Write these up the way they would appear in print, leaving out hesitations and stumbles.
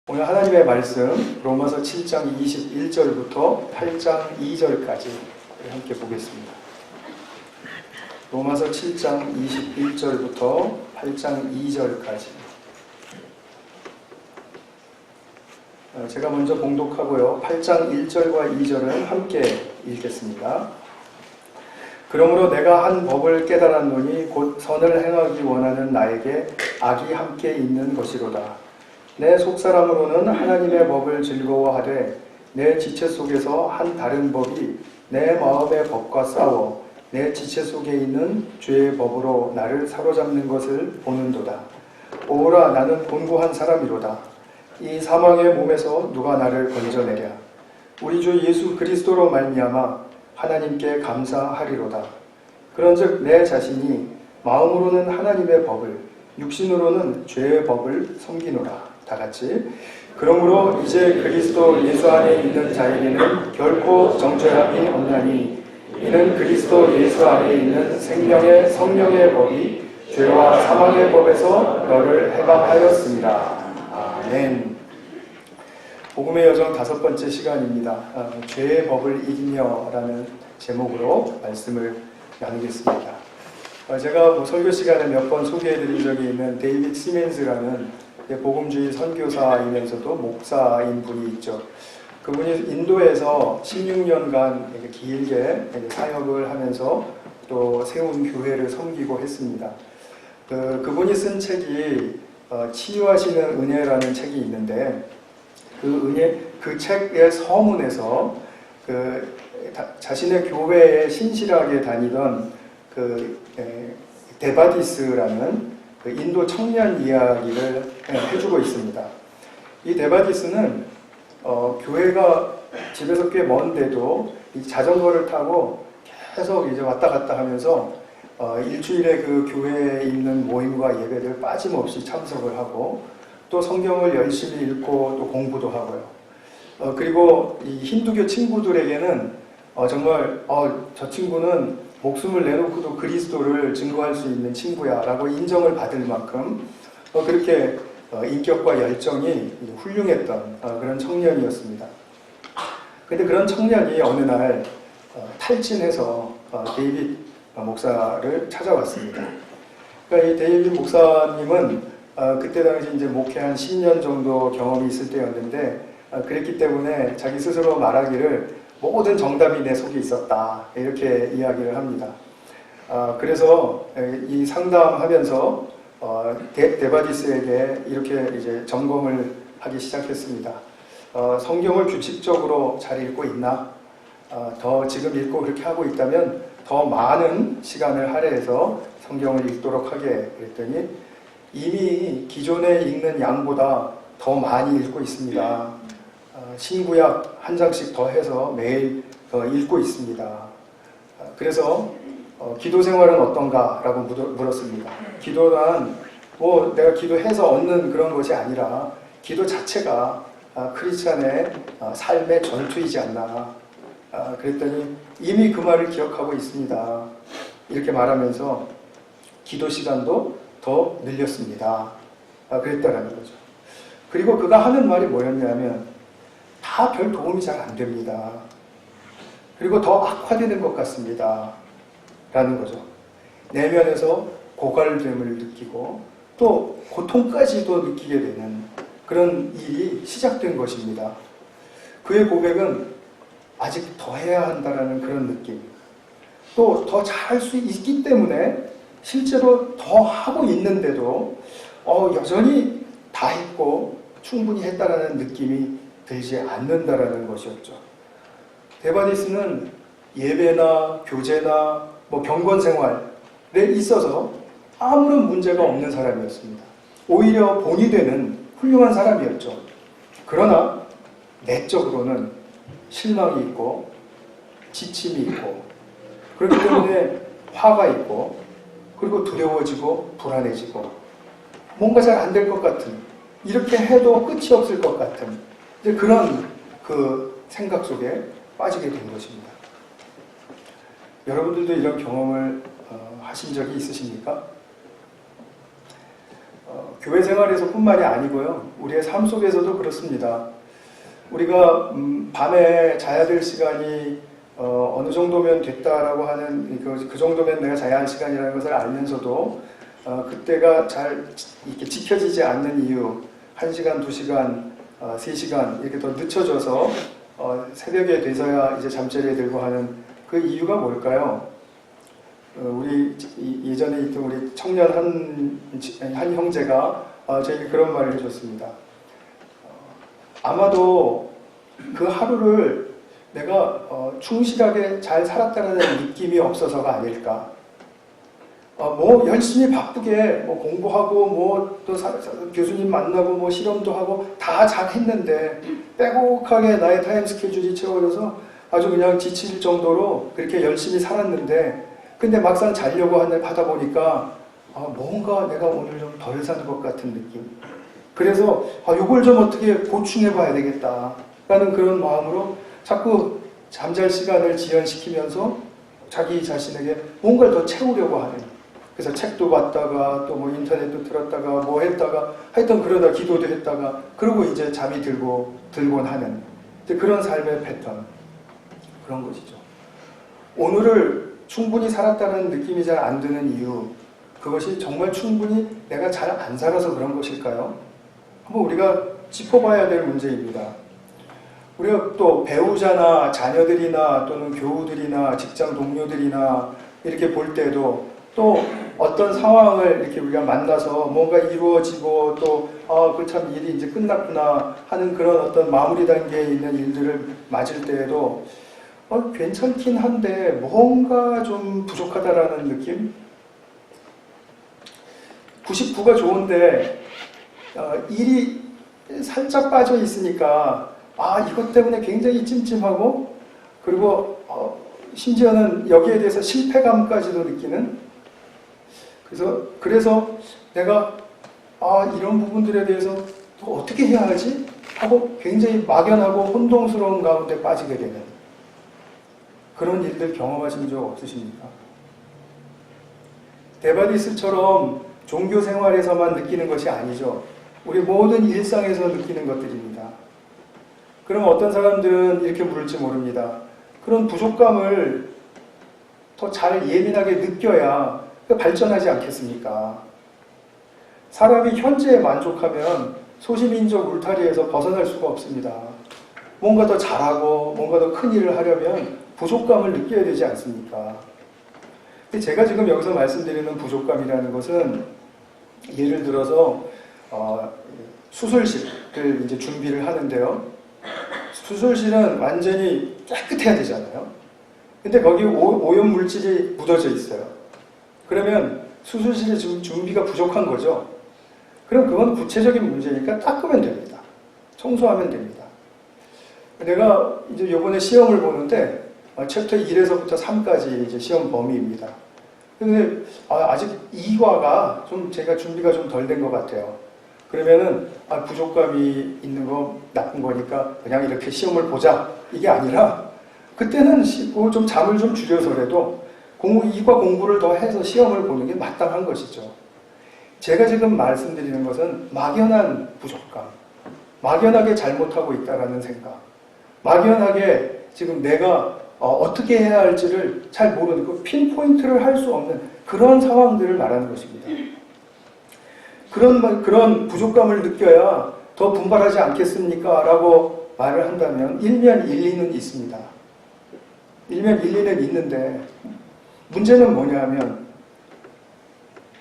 오늘 하나님의 말씀 로마서 7장 21절부터 8장 2절까지 함께 보겠습니다. 로마서 7장 21절부터 8장 2절까지 제가 먼저 봉독하고요. 8장 1절과 2절은 함께 읽겠습니다. 그러므로 내가 한 법을 깨달았노니 곧 선을 행하기 원하는 나에게 악이 함께 있는 것이로다. 내 속사람으로는 하나님의 법을 즐거워하되 내 지체 속에서 한 다른 법이 내 마음의 법과 싸워 내 지체 속에 있는 죄의 법으로 나를 사로잡는 것을 보는도다. 오라, 나는 곤고한 사람이로다. 이 사망의 몸에서 누가 나를 건져내랴. 우리 주 예수 그리스도로 말미암아 하나님께 감사하리로다. 그런즉 내 자신이 마음으로는 하나님의 법을, 육신으로는 죄의 법을 섬기노라. 다 같이. 그러므로 이제 그리스도 예수 안에 있는 자에게는 결코 정죄함이 없나니 이는 그리스도 예수 안에 있는 생명의 성령의 법이 죄와 사망의 법에서 너를 해방하였습니다. 아멘. 복음의 여정 5번째 시간입니다. 죄의 법을 이기며라는 제목으로 말씀을 나누겠습니다. 제가 설교 시간에 몇 번 소개해드린 적이 있는 데이빗 시멘즈라는 복음주의 선교사이면서도 목사인 분이 있죠. 그분이 인도에서 16년간 길게 사역을 하면서 또 세운 교회를 섬기고 했습니다. 그분이 쓴 책이 치유하시는 은혜라는 책이 있는데 그 책의 서문에서 자신의 교회에 신실하게 다니던 데바디스라는 인도 청년 이야기를 해주고 있습니다. 이 데바디스는 교회가 집에서 꽤 먼데도 이 자전거를 타고 계속 이제 왔다 갔다 하면서 일주일에 그 교회에 있는 모임과 예배를 빠짐없이 참석을 하고 또 성경을 열심히 읽고 또 공부도 하고요. 그리고 이 힌두교 친구들에게는 정말 저 친구는 목숨을 내놓고도 그리스도를 증거할 수 있는 친구야 라고 인정을 받을 만큼 그렇게 인격과 열정이 훌륭했던 그런 청년이었습니다. 그런데 그런 청년이 어느 날 탈진해서 데이빗 목사를 찾아왔습니다. 그러니까 이 데이빗 목사님은 그때 당시 이제 목회 한 10년 정도 경험이 있을 때였는데 그랬기 때문에 자기 스스로 말하기를 모든 정답이 내 속에 있었다 이렇게 이야기를 합니다. 그래서 이 상담하면서 데바디스에게 이렇게 이제 점검을 하기 시작했습니다. 성경을 규칙적으로 잘 읽고 있나? 더 지금 읽고 그렇게 하고 있다면 더 많은 시간을 할애해서 성경을 읽도록 하게 그랬더니 이미 기존에 읽는 양보다 더 많이 읽고 있습니다. 신구약 한 장씩 더 해서 매일 읽고 있습니다. 그래서 기도 생활은 어떤가? 라고 물었습니다. 기도란 내가 기도해서 얻는 그런 것이 아니라 기도 자체가 크리스찬의 삶의 전투이지 않나. 그랬더니 이미 그 말을 기억하고 있습니다. 이렇게 말하면서 기도 시간도 더 늘렸습니다. 그랬다라는 거죠. 그리고 그가 하는 말이 뭐였냐면 다 별 도움이 잘 안 됩니다. 그리고 더 악화되는 것 같습니다. 라는 거죠. 내면에서 고갈됨을 느끼고 또 고통까지도 느끼게 되는 그런 일이 시작된 것입니다. 그의 고백은 아직 더 해야 한다라는 그런 느낌. 또 더 잘할 수 있기 때문에 실제로 더 하고 있는데도 여전히 다 했고 충분히 했다라는 느낌이 들지 않는다라는 것이었죠. 데바디스는 예배나 교제나 경건 생활에 있어서 아무런 문제가 없는 사람이었습니다. 오히려 본이 되는 훌륭한 사람이었죠. 그러나 내적으로는 실망이 있고 지침이 있고 그렇기 때문에 화가 있고 그리고 두려워지고 불안해지고 뭔가 잘 안 될 것 같은, 이렇게 해도 끝이 없을 것 같은 그런 그 생각 속에 빠지게 된 것입니다. 여러분들도 이런 경험을 하신 적이 있으십니까? 교회 생활에서 뿐만이 아니고요. 우리의 삶 속에서도 그렇습니다. 우리가 밤에 자야 될 시간이 어느 정도면 됐다라고 하는 그 정도면 내가 자야 할 시간이라는 것을 알면서도 그때가 잘 이렇게 지켜지지 않는 이유, 1시간, 2시간, 3시간 이렇게 더 늦춰져서 새벽에 돼서야 이제 잠자리에 들고 하는 그 이유가 뭘까요? 우리 예전에 있던 우리 청년 한 형제가 저에게 그런 말을 해줬습니다. 아마도 그 하루를 내가 충실하게 잘 살았다는 느낌이 없어서가 아닐까. 뭐 열심히 바쁘게 뭐 공부하고 뭐 또 교수님 만나고 뭐 실험도 하고 다 잘 했는데 빼곡하게 나의 타임 스케줄이 채워져서 아주 그냥 지칠 정도로 그렇게 열심히 살았는데 근데 막상 자려고 하다 보니까 뭔가 내가 오늘 좀 덜 산 것 같은 느낌. 그래서 이걸 좀 어떻게 보충해 봐야 되겠다 라는 그런 마음으로 자꾸 잠잘 시간을 지연시키면서 자기 자신에게 뭔가를 더 채우려고 하는, 그래서 책도 봤다가 또 뭐 인터넷도 틀었다가 뭐 했다가 하여튼 그러다 기도도 했다가 그러고 이제 잠이 들곤 하는 그런 삶의 패턴, 그런 것이죠. 오늘을 충분히 살았다는 느낌이 잘 안 드는 이유, 그것이 정말 충분히 내가 잘 안 살아서 그런 것일까요? 한번 우리가 짚어봐야 될 문제입니다. 우리가 또 배우자나 자녀들이나 또는 교우들이나 직장 동료들이나 이렇게 볼 때도 또 어떤 상황을 이렇게 우리가 만나서 뭔가 이루어지고 또 그 참 일이 이제 끝났구나 하는 그런 어떤 마무리 단계에 있는 일들을 맞을 때에도 괜찮긴 한데 뭔가 좀 부족하다라는 느낌? 99가 좋은데 일이 살짝 빠져 있으니까 이것 때문에 굉장히 찜찜하고 그리고 심지어는 여기에 대해서 실패감까지도 느끼는, 그래서 내가 이런 부분들에 대해서 또 어떻게 해야 하지? 하고 굉장히 막연하고 혼동스러운 가운데 빠지게 되는 그런 일들 경험하신 적 없으십니까? 데바디스처럼 종교 생활에서만 느끼는 것이 아니죠. 우리 모든 일상에서 느끼는 것들입니다. 그럼 어떤 사람들은 이렇게 물을지 모릅니다. 그런 부족감을 더 잘 예민하게 느껴야 발전하지 않겠습니까? 사람이 현재에 만족하면 소시민족 울타리에서 벗어날 수가 없습니다. 뭔가 더 잘하고 뭔가 더 큰 일을 하려면 부족감을 느껴야 되지 않습니까? 근데 제가 지금 여기서 말씀드리는 부족감이라는 것은 예를 들어서 수술실을 이제 준비를 하는데요. 수술실은 완전히 깨끗해야 되잖아요. 근데 거기 오염 물질이 묻어져 있어요. 그러면 수술실의 지금 준비가 부족한 거죠. 그럼 그건 구체적인 문제니까 닦으면 됩니다. 청소하면 됩니다. 내가 이제 요번에 시험을 보는데 챕터 1에서부터 3까지 이제 시험 범위입니다. 근데 아직 2과가 좀 제가 준비가 좀 덜 된 것 같아요. 그러면은 부족감이 있는 거 나쁜 거니까 그냥 이렇게 시험을 보자 이게 아니라 그때는 좀 잠을 좀 줄여서라도 2과 공부를 더 해서 시험을 보는 게 마땅한 것이죠. 제가 지금 말씀드리는 것은 막연한 부족감, 막연하게 잘못하고 있다라는 생각, 막연하게 지금 내가 어떻게 해야 할지를 잘 모르는 그 핀포인트를 할 수 없는 그런 상황들을 말하는 것입니다. 그런 부족감을 느껴야 더 분발하지 않겠습니까? 라고 말을 한다면 일면 일리는 있습니다. 일면 일리는 있는데 문제는 뭐냐 하면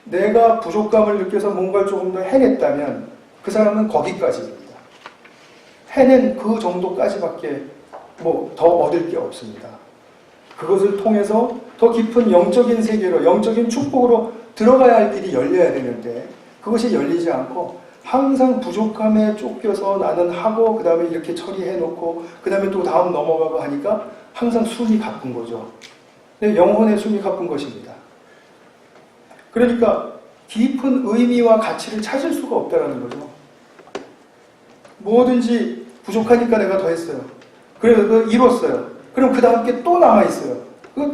내가 부족감을 느껴서 뭔가를 조금 더 해냈다면 그 사람은 거기까지입니다. 해낸 그 정도까지밖에 더 얻을 게 없습니다. 그것을 통해서 더 깊은 영적인 세계로, 영적인 축복으로 들어가야 할 길이 열려야 되는데 그것이 열리지 않고 항상 부족함에 쫓겨서 나는 하고 그 다음에 이렇게 처리해놓고 그 다음에 또 다음 넘어가고 하니까 항상 숨이 가쁜 거죠. 영혼의 숨이 가쁜 것입니다. 그러니까 깊은 의미와 가치를 찾을 수가 없다는 거죠. 뭐든지 부족하니까 내가 더 했어요. 그래서 이뤘어요. 그럼 그 다음 게 또 남아있어요.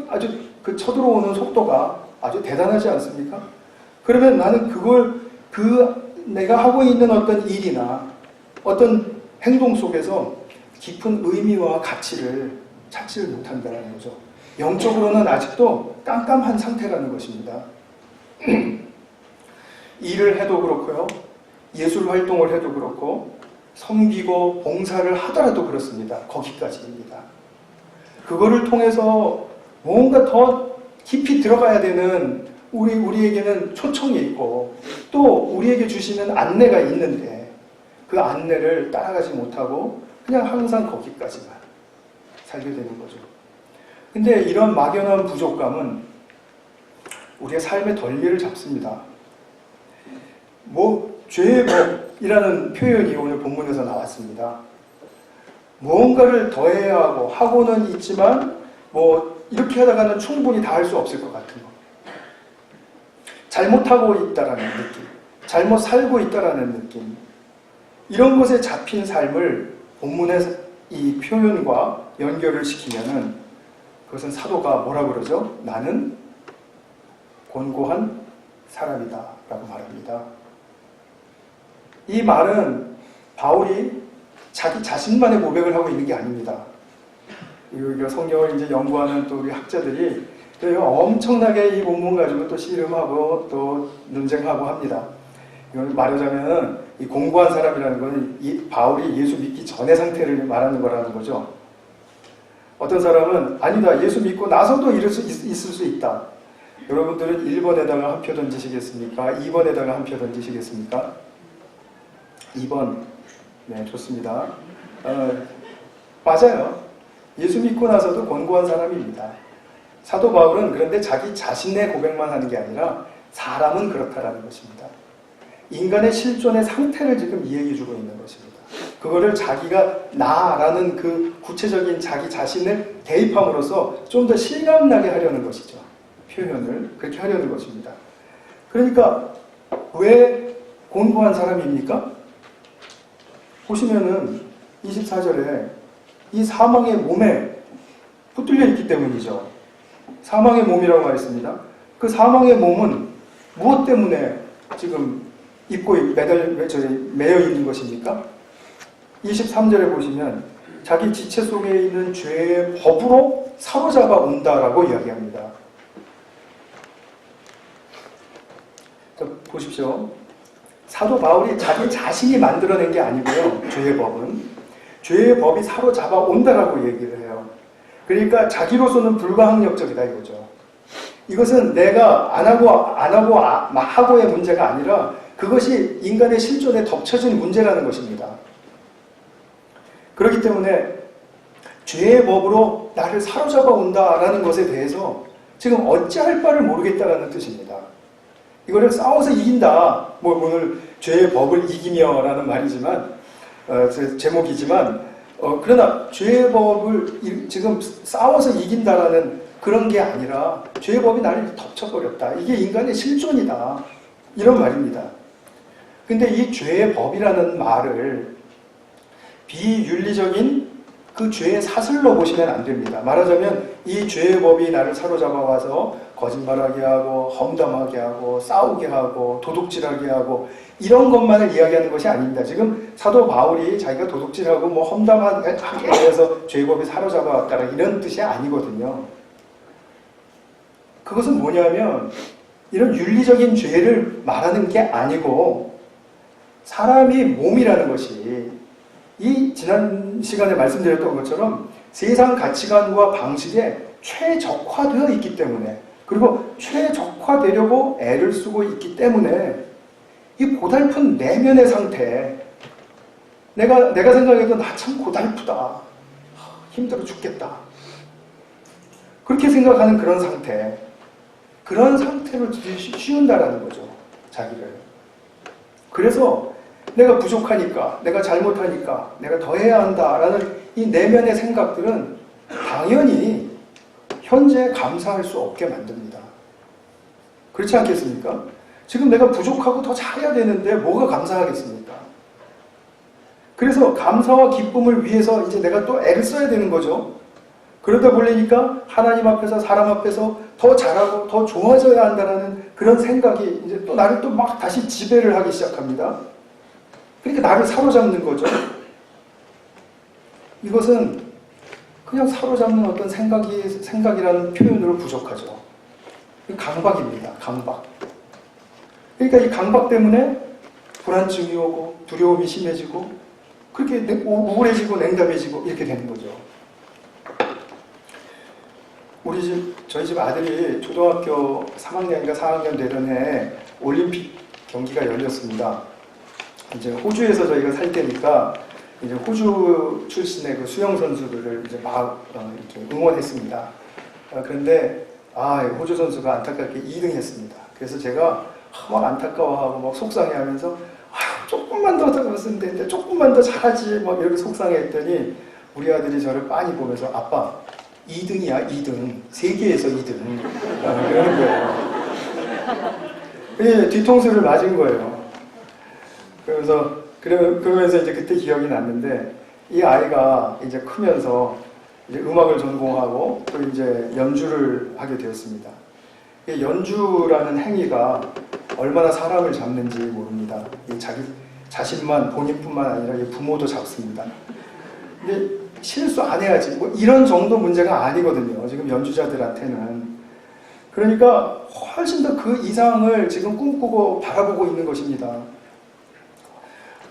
아주 쳐들어오는 속도가 아주 대단하지 않습니까? 그러면 나는 그 내가 하고 있는 어떤 일이나 어떤 행동 속에서 깊은 의미와 가치를 찾지를 못한다는 거죠. 영적으로는 아직도 깜깜한 상태라는 것입니다. 일을 해도 그렇고요. 예술 활동을 해도 그렇고 섬기고 봉사를 하더라도 그렇습니다. 거기까지입니다. 그거를 통해서 뭔가 더 깊이 들어가야 되는 우리에게는 초청이 있고 또 우리에게 주시는 안내가 있는데 그 안내를 따라가지 못하고 그냥 항상 거기까지만 살게 되는 거죠. 근데 이런 막연한 부족감은 우리의 삶의 덜미를 잡습니다. 죄의 법이라는 표현이 오늘 본문에서 나왔습니다. 무언가를 더해야 하고는 있지만 이렇게 하다가는 충분히 다 할 수 없을 것 같은 거. 잘못하고 있다라는 느낌, 잘못 살고 있다라는 느낌, 이런 것에 잡힌 삶을 본문의 이 표현과 연결을 시키면은 그것은 사도가 뭐라 그러죠? 나는 곤고한 사람이다 라고 말합니다. 이 말은 바울이 자기 자신만의 고백을 하고 있는 게 아닙니다. 이거 성경을 이제 연구하는 또 우리 학자들이 또 엄청나게 이 본문 가지고 또 씨름하고 또 논쟁하고 합니다. 이걸 말하자면은 이 공고한 사람이라는 것은 이 바울이 예수 믿기 전의 상태를 말하는 거라는 거죠. 어떤 사람은 아니다, 예수 믿고 나서도 있을 수 있다. 여러분들은 1번에다가 한 표 던지시겠습니까? 2번에다가 한 표 던지시겠습니까? 2번. 네, 좋습니다. 맞아요. 예수 믿고 나서도 권고한 사람입니다. 사도 바울은 그런데 자기 자신의 고백만 하는 게 아니라 사람은 그렇다라는 것입니다. 인간의 실존의 상태를 지금 이야기해 주고 있는 것입니다. 그거를 자기가 나라는 그 구체적인 자기 자신을 대입함으로써 좀 더 실감나게 하려는 것이죠. 표현을 그렇게 하려는 것입니다. 그러니까 왜 곤고한 사람입니까? 보시면은 24절에 이 사망의 몸에 붙들려 있기 때문이죠. 사망의 몸이라고 말했습니다. 그 사망의 몸은 무엇 때문에 지금 입고 매여 있는 것입니까? 23절에 보시면 자기 지체 속에 있는 죄의 법으로 사로잡아 온다라고 이야기합니다. 자, 보십시오. 사도 바울이 자기 자신이 만들어낸 게 아니고요. 죄의 법은. 죄의 법이 사로잡아 온다라고 얘기를 해요. 그러니까 자기로서는 불가항력적이다 이거죠. 이것은 내가 안 하고의 문제가 아니라 그것이 인간의 실존에 덮쳐진 문제라는 것입니다. 그렇기 때문에 죄의 법으로 나를 사로잡아 온다라는 것에 대해서 지금 어찌할 바를 모르겠다라는 뜻입니다. 이거를 싸워서 이긴다. 오늘 죄의 법을 이기며라는 말이지만 제목이지만 그러나 죄의 법을 지금 싸워서 이긴다라는 그런 게 아니라 죄의 법이 나를 덮쳐버렸다. 이게 인간의 실존이다. 이런 말입니다. 근데 이 죄의 법이라는 말을 비윤리적인 그 죄의 사슬로 보시면 안 됩니다. 말하자면 이 죄의 법이 나를 사로잡아 와서 거짓말하게 하고 험담하게 하고 싸우게 하고 도둑질하게 하고 이런 것만을 이야기하는 것이 아닙니다. 지금 사도 바울이 자기가 도둑질하고 험담하게 해서 죄의 법이 사로잡아 왔다라 이런 뜻이 아니거든요. 그것은 뭐냐면 이런 윤리적인 죄를 말하는 게 아니고 사람이 몸이라는 것이 이 지난 시간에 말씀드렸던 것처럼 세상 가치관과 방식에 최적화되어 있기 때문에 그리고 최적화되려고 애를 쓰고 있기 때문에 이 고달픈 내면의 상태 내가 생각해도 나 참 고달프다. 힘들어 죽겠다. 그렇게 생각하는 그런 상태로 씌운다라는 거죠. 자기를. 그래서 내가 부족하니까, 내가 잘못하니까, 내가 더 해야 한다라는 이 내면의 생각들은 당연히 현재 감사할 수 없게 만듭니다. 그렇지 않겠습니까? 지금 내가 부족하고 더 잘해야 되는데 뭐가 감사하겠습니까? 그래서 감사와 기쁨을 위해서 이제 내가 또 애를 써야 되는 거죠. 그러다 보니까 하나님 앞에서 사람 앞에서 더 잘하고 더 좋아져야 한다는 그런 생각이 이제 또 나를 또 막 다시 지배를 하기 시작합니다. 그러니까 나를 사로잡는 거죠. 이것은 그냥 사로잡는 어떤 생각이라는 표현으로 부족하죠. 강박입니다. 강박. 그러니까 이 강박 때문에 불안증이 오고 두려움이 심해지고 그렇게 우울해지고 냉담해지고 이렇게 되는 거죠. 저희 집 아들이 초등학교 3학년인가 4학년 되던 해에 올림픽 경기가 열렸습니다. 이제 호주에서 저희가 살 때니까 이제 호주 출신의 그 수영 선수들을 이제 막 이렇게 응원했습니다. 그런데 호주 선수가 안타깝게 2등했습니다. 그래서 제가 막 안타까워하고 막 속상해하면서 조금만 더 잘했으면 되는데 조금만 더 잘하지 막 이렇게 속상해했더니 우리 아들이 저를 빤히 보면서 아빠 2등이야 2등 세계에서 2등 그러는 거예요. 뒤통수를 맞은 거예요. 그러면서 이제 그때 기억이 났는데 이 아이가 이제 크면서 이제 음악을 전공하고 또 이제 연주를 하게 되었습니다. 연주라는 행위가 얼마나 사람을 잡는지 모릅니다. 자기 자신만 본인뿐만 아니라 부모도 잡습니다. 근데 실수 안 해야지 뭐 이런 정도 문제가 아니거든요. 지금 연주자들한테는. 그러니까 훨씬 더 그 이상을 지금 꿈꾸고 바라보고 있는 것입니다.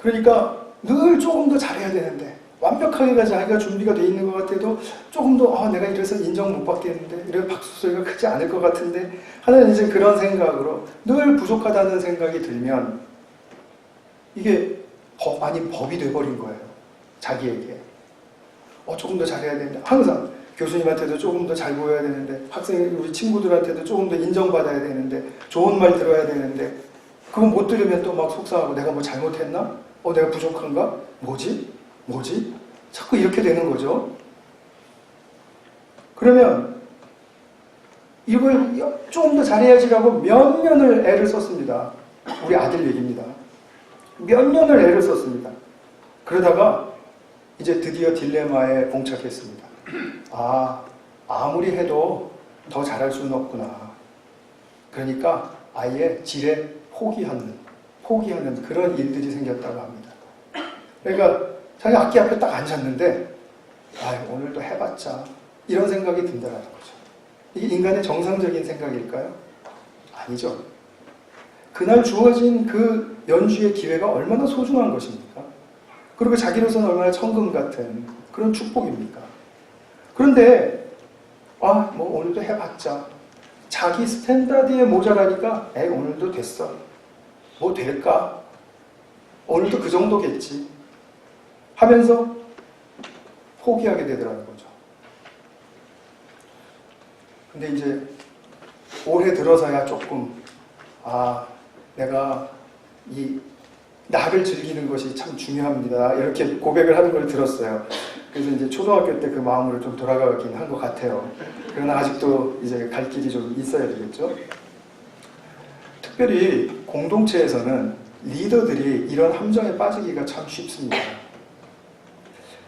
그러니까 늘 조금 더 잘해야 되는데 완벽하게 자기가 준비가 돼 있는 것 같아도 조금 더 내가 이래서 인정 못 받겠는데 이래 박수 소리가 크지 않을 것 같은데 하는 이제 그런 생각으로 늘 부족하다는 생각이 들면 이게 법이 돼버린 거예요. 자기에게. 조금 더 잘해야 되는데 항상 교수님한테도 조금 더 잘 보여야 되는데 우리 친구들한테도 조금 더 인정받아야 되는데 좋은 말 들어야 되는데 그거 못 들으면 또 막 속상하고 내가 뭐 잘못했나? 내가 부족한가? 뭐지? 자꾸 이렇게 되는 거죠. 그러면 이걸 조금 더 잘해야지라고 몇 년을 애를 썼습니다. 우리 아들 얘기입니다. 몇 년을 애를 썼습니다. 그러다가 이제 드디어 딜레마에 봉착했습니다. 아무리 해도 더 잘할 수는 없구나. 그러니까 아예 지레 포기하는 그런 일들이 생겼다고 합니다. 그러니까 자기 악기 앞에 딱 앉았는데 오늘도 해봤자 이런 생각이 든다는 거죠. 이게 인간의 정상적인 생각일까요? 아니죠. 그날 주어진 그 연주의 기회가 얼마나 소중한 것입니까? 그리고 자기로서는 얼마나 천금 같은 그런 축복입니까? 그런데 뭐 오늘도 해봤자 자기 스탠다드에 모자라니까 오늘도 됐어. 뭐 될까? 오늘도 그 정도겠지. 하면서 포기하게 되더라는 거죠. 근데 이제 올해 들어서야 조금 내가 이 나를 즐기는 것이 참 중요합니다. 이렇게 고백을 하는 걸 들었어요. 그래서 이제 초등학교 때 그 마음으로 좀 돌아가긴 한 것 같아요. 그러나 아직도 이제 갈 길이 좀 있어야 되겠죠. 특별히 공동체에서는 리더들이 이런 함정에 빠지기가 참 쉽습니다.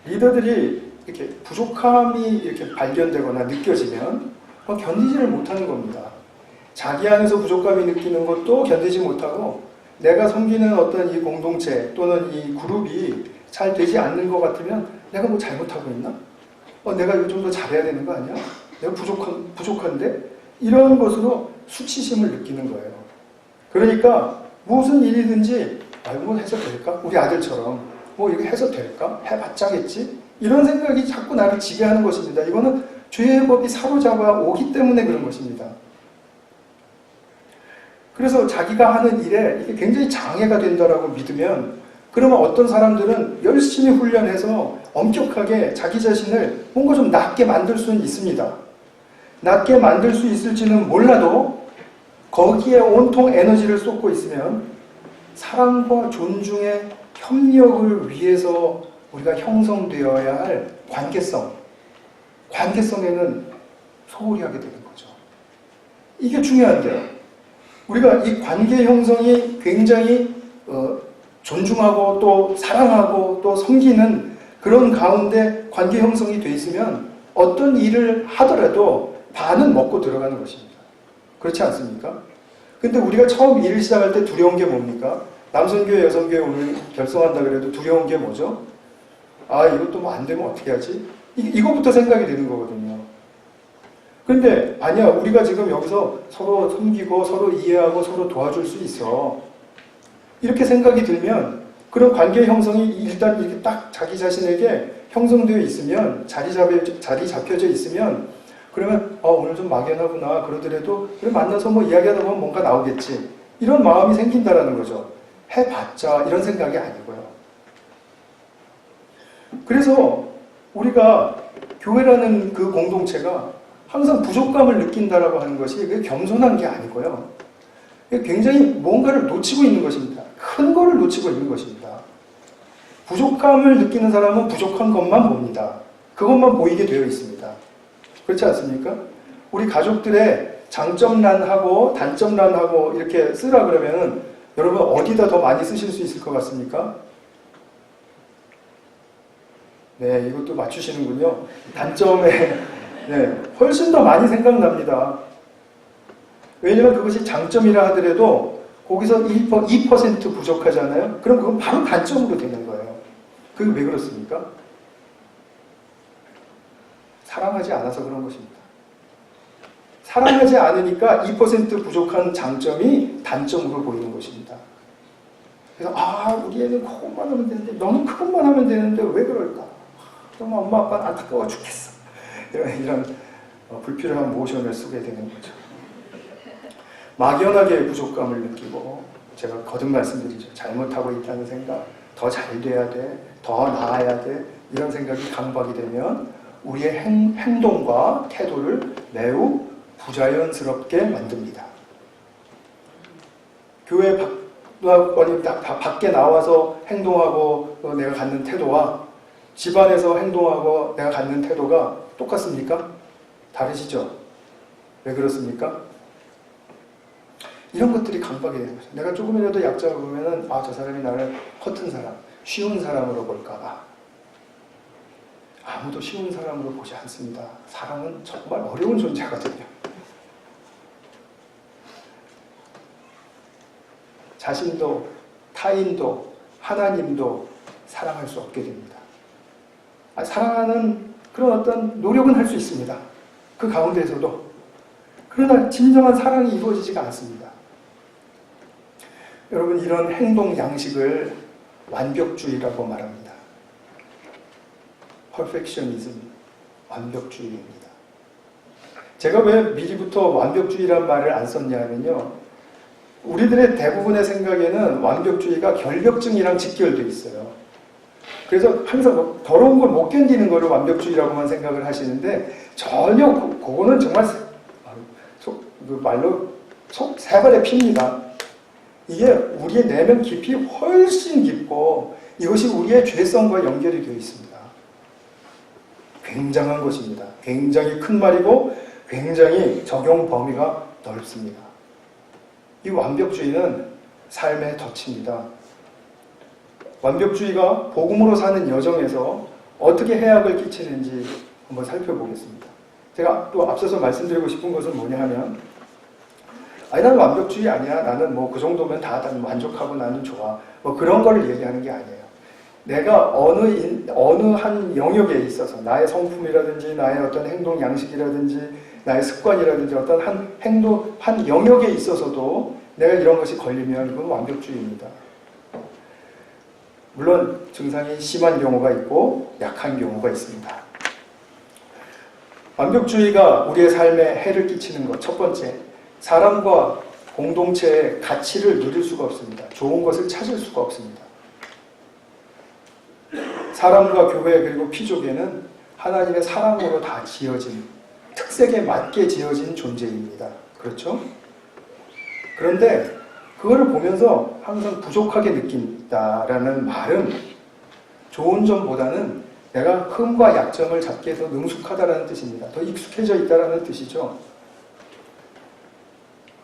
리더들이 이렇게 부족함이 이렇게 발견되거나 느껴지면 견디지를 못하는 겁니다. 자기 안에서 부족함이 느끼는 것도 견디지 못하고 내가 섬기는 어떤 이 공동체 또는 이 그룹이 잘 되지 않는 것 같으면 내가 뭐 잘못하고 있나? 내가 이거 좀 더 잘해야 되는 거 아니야? 내가 부족한데? 이런 것으로 수치심을 느끼는 거예요. 그러니까 무슨 일이든지 뭐 해서 될까? 우리 아들처럼 뭐 이렇게 해서 될까? 해봤자겠지? 이런 생각이 자꾸 나를 지게 하는 것입니다. 이거는 죄의 법이 사로잡아 오기 때문에 그런 것입니다. 그래서 자기가 하는 일에 이게 굉장히 장애가 된다라고 믿으면 그러면 어떤 사람들은 열심히 훈련해서 엄격하게 자기 자신을 뭔가 좀 낫게 만들 수는 있습니다. 낫게 만들 수 있을지는 몰라도 거기에 온통 에너지를 쏟고 있으면 사랑과 존중의 협력을 위해서 우리가 형성되어야 할 관계성에는 소홀히 하게 되는 거죠. 이게 중요한데요. 우리가 이 관계 형성이 굉장히 존중하고 또 사랑하고 또 섬기는 그런 가운데 관계 형성이 돼 있으면 어떤 일을 하더라도 반은 먹고 들어가는 것입니다. 그렇지 않습니까? 근데 우리가 처음 일을 시작할 때 두려운 게 뭡니까? 남성교회, 여성교회 오늘 결성한다 그래도 두려운 게 뭐죠? 아, 이것도 뭐 안 되면 어떻게 하지? 이거부터 생각이 드는 거거든요. 근데 아니야, 우리가 지금 여기서 서로 섬기고 서로 이해하고 서로 도와줄 수 있어. 이렇게 생각이 들면 그런 관계 형성이 일단 이렇게 딱 자기 자신에게 형성되어 있으면 자리 잡혀져 있으면 그러면 오늘 좀 막연하구나 그러더라도 그래 만나서 뭐 이야기하다 보면 뭔가 나오겠지 이런 마음이 생긴다라는 거죠. 해봤자 이런 생각이 아니고요. 그래서 우리가 교회라는 그 공동체가 항상 부족감을 느낀다라고 하는 것이 그게 겸손한 게 아니고요. 굉장히 뭔가를 놓치고 있는 것입니다. 큰 거를 놓치고 있는 것입니다. 부족감을 느끼는 사람은 부족한 것만 봅니다. 그것만 보이게 되어 있습니다. 그렇지 않습니까? 우리 가족들의 장점란하고 단점란하고 이렇게 쓰라 그러면은 여러분 어디다 더 많이 쓰실 수 있을 것 같습니까? 네, 이것도 맞추시는군요. 단점에 훨씬 더 많이 생각납니다. 왜냐면 그것이 장점이라 하더라도 거기서 2% 부족하잖아요. 그럼 그건 바로 단점으로 되는 거예요. 그게 왜 그렇습니까? 사랑하지 않아서 그런 것입니다. 사랑하지 않으니까 2% 부족한 장점이 단점으로 보이는 것입니다. 그래서 우리 애는 그것만 하면 되는데 너무 그것만 하면 되는데 왜 그럴까? 너무 엄마 아빠는 안타까워 죽겠어. 이런 불필요한 모션을 쓰게 되는 거죠. 막연하게 부족감을 느끼고 제가 거듭 말씀드리죠. 잘못하고 있다는 생각, 더 잘 돼야 돼, 더 나아야 돼 이런 생각이 강박이 되면 우리의 행동과 태도를 매우 부자연스럽게 만듭니다. 교회 밖에 나와서 행동하고 내가 갖는 태도와 집안에서 행동하고 내가 갖는 태도가 똑같습니까? 다르시죠? 왜 그렇습니까? 이런 것들이 강박이 되는 거죠. 내가 조금이라도 약점을 보면은 저 사람이 나를 허튼 사람, 쉬운 사람으로 볼까 봐. 아무도 쉬운 사람으로 보지 않습니다. 사람은 정말 어려운 존재거든요. 자신도 타인도 하나님도 사랑할 수 없게 됩니다. 사랑하는 그런 어떤 노력은 할 수 있습니다. 그 가운데에서도. 그러나 진정한 사랑이 이루어지지가 않습니다. 여러분 이런 행동 양식을 완벽주의라고 말합니다. 퍼펙셔니즘, 완벽주의입니다. 제가 왜 미리부터 완벽주의란 말을 안 썼냐면요. 우리들의 대부분의 생각에는 완벽주의가 결벽증이랑 직결되어 있어요. 그래서 항상 더러운 걸 못 견디는 거를 완벽주의라고만 생각을 하시는데 전혀 그거는 정말 말로 속 세 발의 피입니다. 이게 우리의 내면 깊이 훨씬 깊고 이것이 우리의 죄성과 연결이 되어 있습니다. 굉장한 것입니다. 굉장히 큰 말이고 굉장히 적용 범위가 넓습니다. 이 완벽주의는 삶의 덫입니다. 완벽주의가 복음으로 사는 여정에서 어떻게 해악을 끼치는지 한번 살펴보겠습니다. 제가 또 앞서서 말씀드리고 싶은 것은 뭐냐 하면 나는 완벽주의 아니야. 나는 뭐 그 정도면 다 만족하고 나는 좋아. 뭐 그런 걸 얘기하는 게 아니에요. 내가 어느 한 영역에 있어서 나의 성품이라든지 나의 어떤 행동 양식이라든지 나의 습관이라든지 어떤 한 영역에 있어서도 내가 이런 것이 걸리면 이건 완벽주의입니다. 물론 증상이 심한 경우가 있고 약한 경우가 있습니다. 완벽주의가 우리의 삶에 해를 끼치는 것, 첫 번째, 사람과 공동체의 가치를 누릴 수가 없습니다. 좋은 것을 찾을 수가 없습니다. 사람과 교회 그리고 피족에는 하나님의 사랑으로 다 지어진, 특색에 맞게 지어진 존재입니다. 그렇죠? 그런데 그거를 보면서 항상 부족하게 느낀다라는 말은 좋은 점보다는 내가 흠과 약점을 잡기 위해서 능숙하다라는 뜻입니다. 더 익숙해져 있다라는 뜻이죠.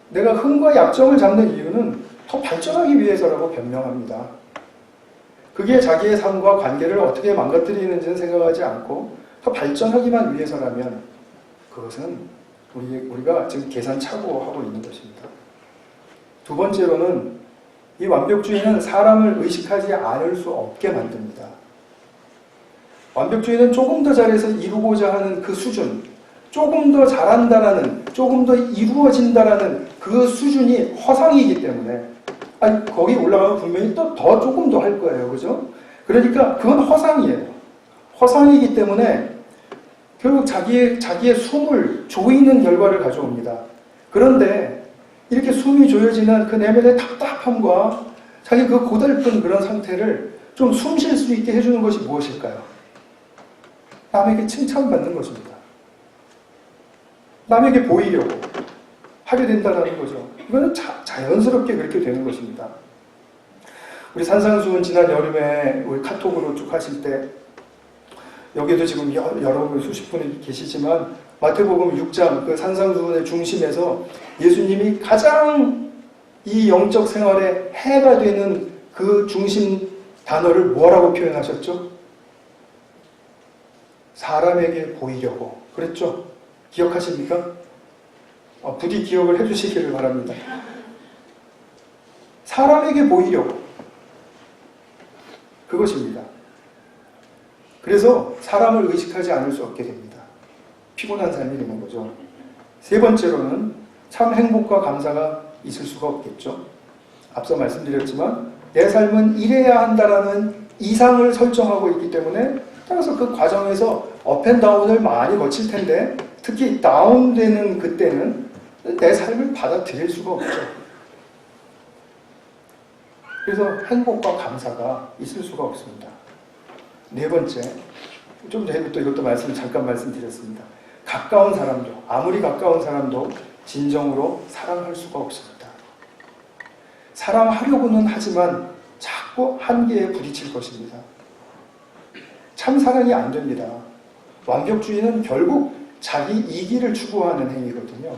내가 흠과 약점을 잡는 이유는 더 발전하기 위해서라고 변명합니다. 그게 자기의 삶과 관계를 어떻게 망가뜨리는지는 생각하지 않고 더 발전하기만 위해서라면 그것은 우리가 지금 계산착오하고 있는 것입니다. 두 번째로는 이 완벽주의는 사람을 의식하지 않을 수 없게 만듭니다. 완벽주의는 조금 더 잘해서 이루고자 하는 그 수준, 조금 더 잘한다라는, 조금 더 이루어진다라는 그 수준이 허상이기 때문에, 거기 올라가면 분명히 또 더 조금 더 할 거예요. 그죠? 그러니까 그건 허상이에요. 허상이기 때문에 결국 자기의 숨을 조이는 결과를 가져옵니다. 그런데 이렇게 숨이 조여지는 그 내면의 답답함과 자기 그 고달픈 그런 상태를 좀 숨 쉴 수 있게 해주는 것이 무엇일까요? 남에게 칭찬받는 것입니다. 남에게 보이려고 하게 된다는 거죠. 이거는 자연스럽게 그렇게 되는 것입니다. 우리 산상수훈 지난 여름에 우리 카톡으로 쭉 하실 때 여기도 지금 여러분 수십 분이 계시지만 마태복음 6장 그 산상수훈의 중심에서 예수님이 가장 이 영적 생활에 해가 되는 그 중심 단어를 뭐라고 표현하셨죠? 사람에게 보이려고 그랬죠? 기억하십니까? 부디 기억을 해주시기를 바랍니다. 사람에게 보이려고 그것입니다. 그래서 사람을 의식하지 않을 수 없게 됩니다. 피곤한 삶이 되는 거죠. 세 번째로는 참 행복과 감사가 있을 수가 없겠죠. 앞서 말씀드렸지만 내 삶은 이래야 한다라는 이상을 설정하고 있기 때문에 따라서 그 과정에서 업앤다운을 많이 거칠 텐데 특히 다운되는 그때는 내 삶을 받아들일 수가 없죠. 그래서 행복과 감사가 있을 수가 없습니다. 네 번째, 좀 전에 또 이것도 잠깐 말씀드렸습니다. 가까운 사람도, 아무리 가까운 사람도 진정으로 사랑할 수가 없습니다. 사랑하려고는 하지만 자꾸 한계에 부딪힐 것입니다. 참 사랑이 안 됩니다. 완벽주의는 결국 자기 이기를 추구하는 행위거든요.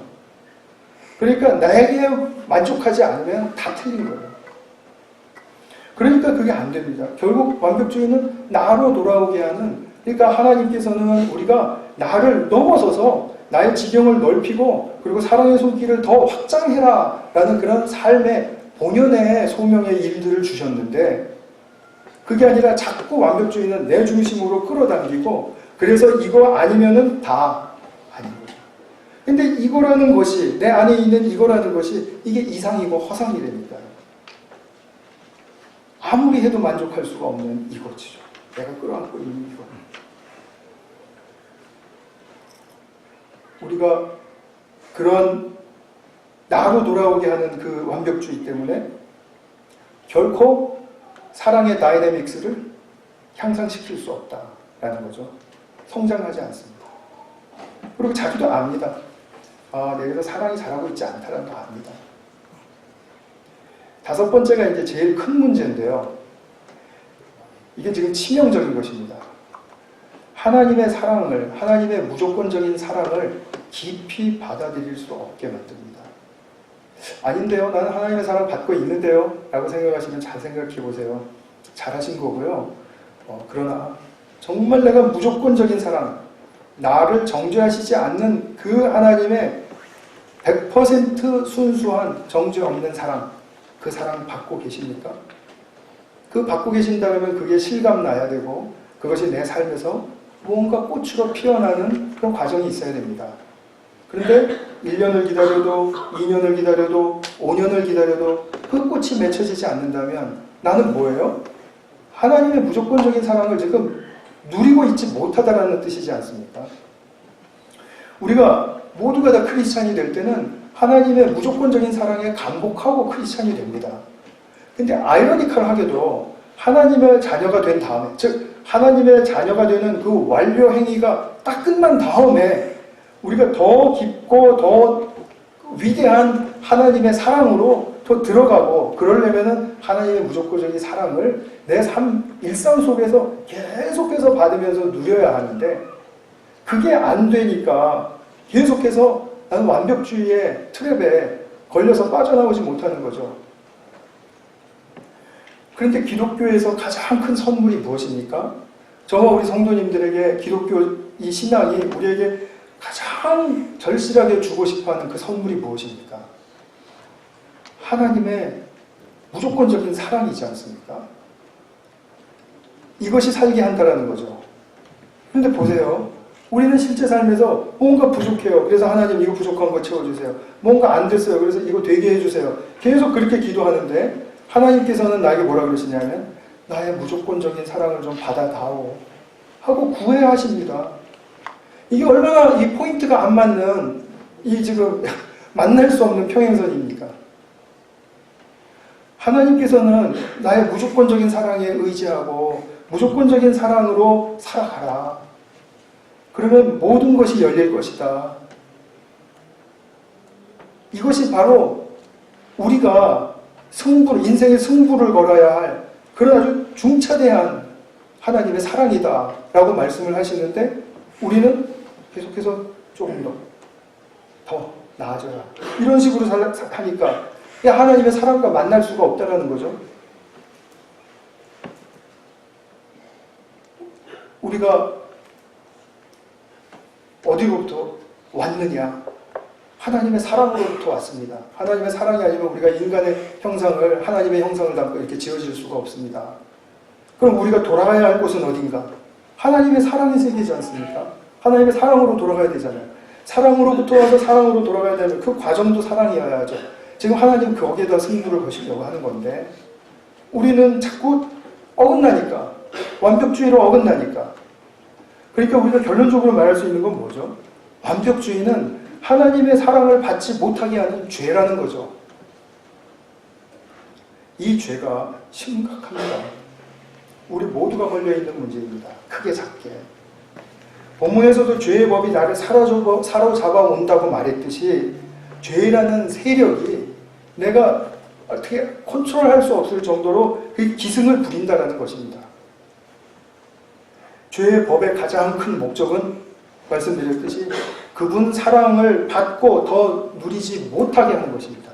그러니까 나에게 만족하지 않으면 다 틀린 거예요. 그러니까 그게 안 됩니다. 결국 완벽주의는 나로 돌아오게 하는, 그러니까 하나님께서는 우리가 나를 넘어서서 나의 지경을 넓히고 그리고 사랑의 손길을 더 확장해라 라는 그런 삶의 본연의 소명의 일들을 주셨는데 그게 아니라 자꾸 완벽주의는 내 중심으로 끌어당기고 그래서 이거 아니면은 다 아닌 거죠. 근데 이거라는 것이, 내 안에 있는 이거라는 것이 이게 이상이고 허상이 되니까 아무리 해도 만족할 수가 없는 이것이죠. 내가 끌어안고 있는 이거. 우리가 그런 나로 돌아오게 하는 그 완벽주의 때문에 결코 사랑의 다이내믹스를 향상시킬 수 없다라는 거죠. 성장하지 않습니다. 그리고 자기도 압니다. 내게서 사랑이 자라고 있지 않다는 거 압니다. 다섯 번째가 이제 제일 큰 문제인데요. 이게 지금 치명적인 것입니다. 하나님의 사랑을, 하나님의 무조건적인 사랑을 깊이 받아들일 수 없게 만듭니다. 아닌데요? 나는 하나님의 사랑 받고 있는데요? 라고 생각하시면 잘 생각해 보세요. 잘하신 거고요. 그러나 정말 내가 무조건적인 사랑, 나를 정죄하시지 않는 그 하나님의 100% 순수한 정죄 없는 사랑, 그 사랑 받고 계십니까? 그 받고 계신다면 그게 실감나야 되고 그것이 내 삶에서 무언가 꽃으로 피어나는 그런 과정이 있어야 됩니다. 그런데 1년을 기다려도 2년을 기다려도 5년을 기다려도 그 꽃이 맺혀지지 않는다면 나는 뭐예요? 하나님의 무조건적인 사랑을 지금 누리고 있지 못하다라는 뜻이지 않습니까? 우리가 모두가 다 크리스찬이 될 때는 하나님의 무조건적인 사랑에 감복하고 크리스찬이 됩니다. 근데 아이러니컬하게도 하나님의 자녀가 된 다음에, 즉 하나님의 자녀가 되는 그 완료 행위가 딱 끝난 다음에 우리가 더 깊고 더 위대한 하나님의 사랑으로 더 들어가고 그러려면은 하나님의 무조건적인 사랑을 내 일상 속에서 계속해서 받으면서 누려야 하는데 그게 안 되니까 계속해서 나는 완벽주의의 트랩에 걸려서 빠져나오지 못하는 거죠. 그런데 기독교에서 가장 큰 선물이 무엇입니까? 저와 우리 성도님들에게 기독교 이 신앙이 우리에게 가장 절실하게 주고 싶어하는 그 선물이 무엇입니까? 하나님의 무조건적인 사랑이지 않습니까? 이것이 살게 한다라는 거죠. 근데 보세요. 우리는 실제 삶에서 뭔가 부족해요. 그래서 하나님 이거 부족한 거 채워주세요. 뭔가 안 됐어요. 그래서 이거 되게 해주세요. 계속 그렇게 기도하는데 하나님께서는 나에게 뭐라 그러시냐면 나의 무조건적인 사랑을 좀 받아다오 하고 구해야 하십니다. 이게 얼마나 이 포인트가 안 맞는 이 지금 만날 수 없는 평행선입니까? 하나님께서는 나의 무조건적인 사랑에 의지하고 무조건적인 사랑으로 살아가라. 그러면 모든 것이 열릴 것이다. 이것이 바로 우리가 인생의 승부를 걸어야 할 그런 아주 중차대한 하나님의 사랑이다 라고 말씀을 하시는데 우리는 계속해서 조금 더 나아져라. 이런 식으로 하니까 하나님의 사랑과 만날 수가 없다라는 거죠. 우리가 어디로부터 왔느냐? 하나님의 사랑으로부터 왔습니다. 하나님의 사랑이 아니면 우리가 인간의 형상을 하나님의 형상을 담고 이렇게 지어질 수가 없습니다. 그럼 우리가 돌아가야 할 곳은 어딘가? 하나님의 사랑의 세계이지 않습니까? 하나님의 사랑으로 돌아가야 되잖아요. 사랑으로부터 와서 사랑으로 돌아가야 되면 그 과정도 사랑이어야 하죠. 지금 하나님 거기에다 승부를 거시려고 하는 건데 우리는 자꾸 어긋나니까 완벽주의로 어긋나니까 그러니까 우리가 결론적으로 말할 수 있는 건 뭐죠? 완벽주의는 하나님의 사랑을 받지 못하게 하는 죄라는 거죠. 이 죄가 심각합니다. 우리 모두가 걸려있는 문제입니다. 크게 작게. 본문에서도 죄의 법이 나를 사로잡아 온다고 말했듯이 죄라는 세력이 내가 어떻게 컨트롤할 수 없을 정도로 그 기승을 부린다는 것입니다. 죄의 법의 가장 큰 목적은 말씀드렸듯이 그분 사랑을 받고 더 누리지 못하게 하는 것입니다.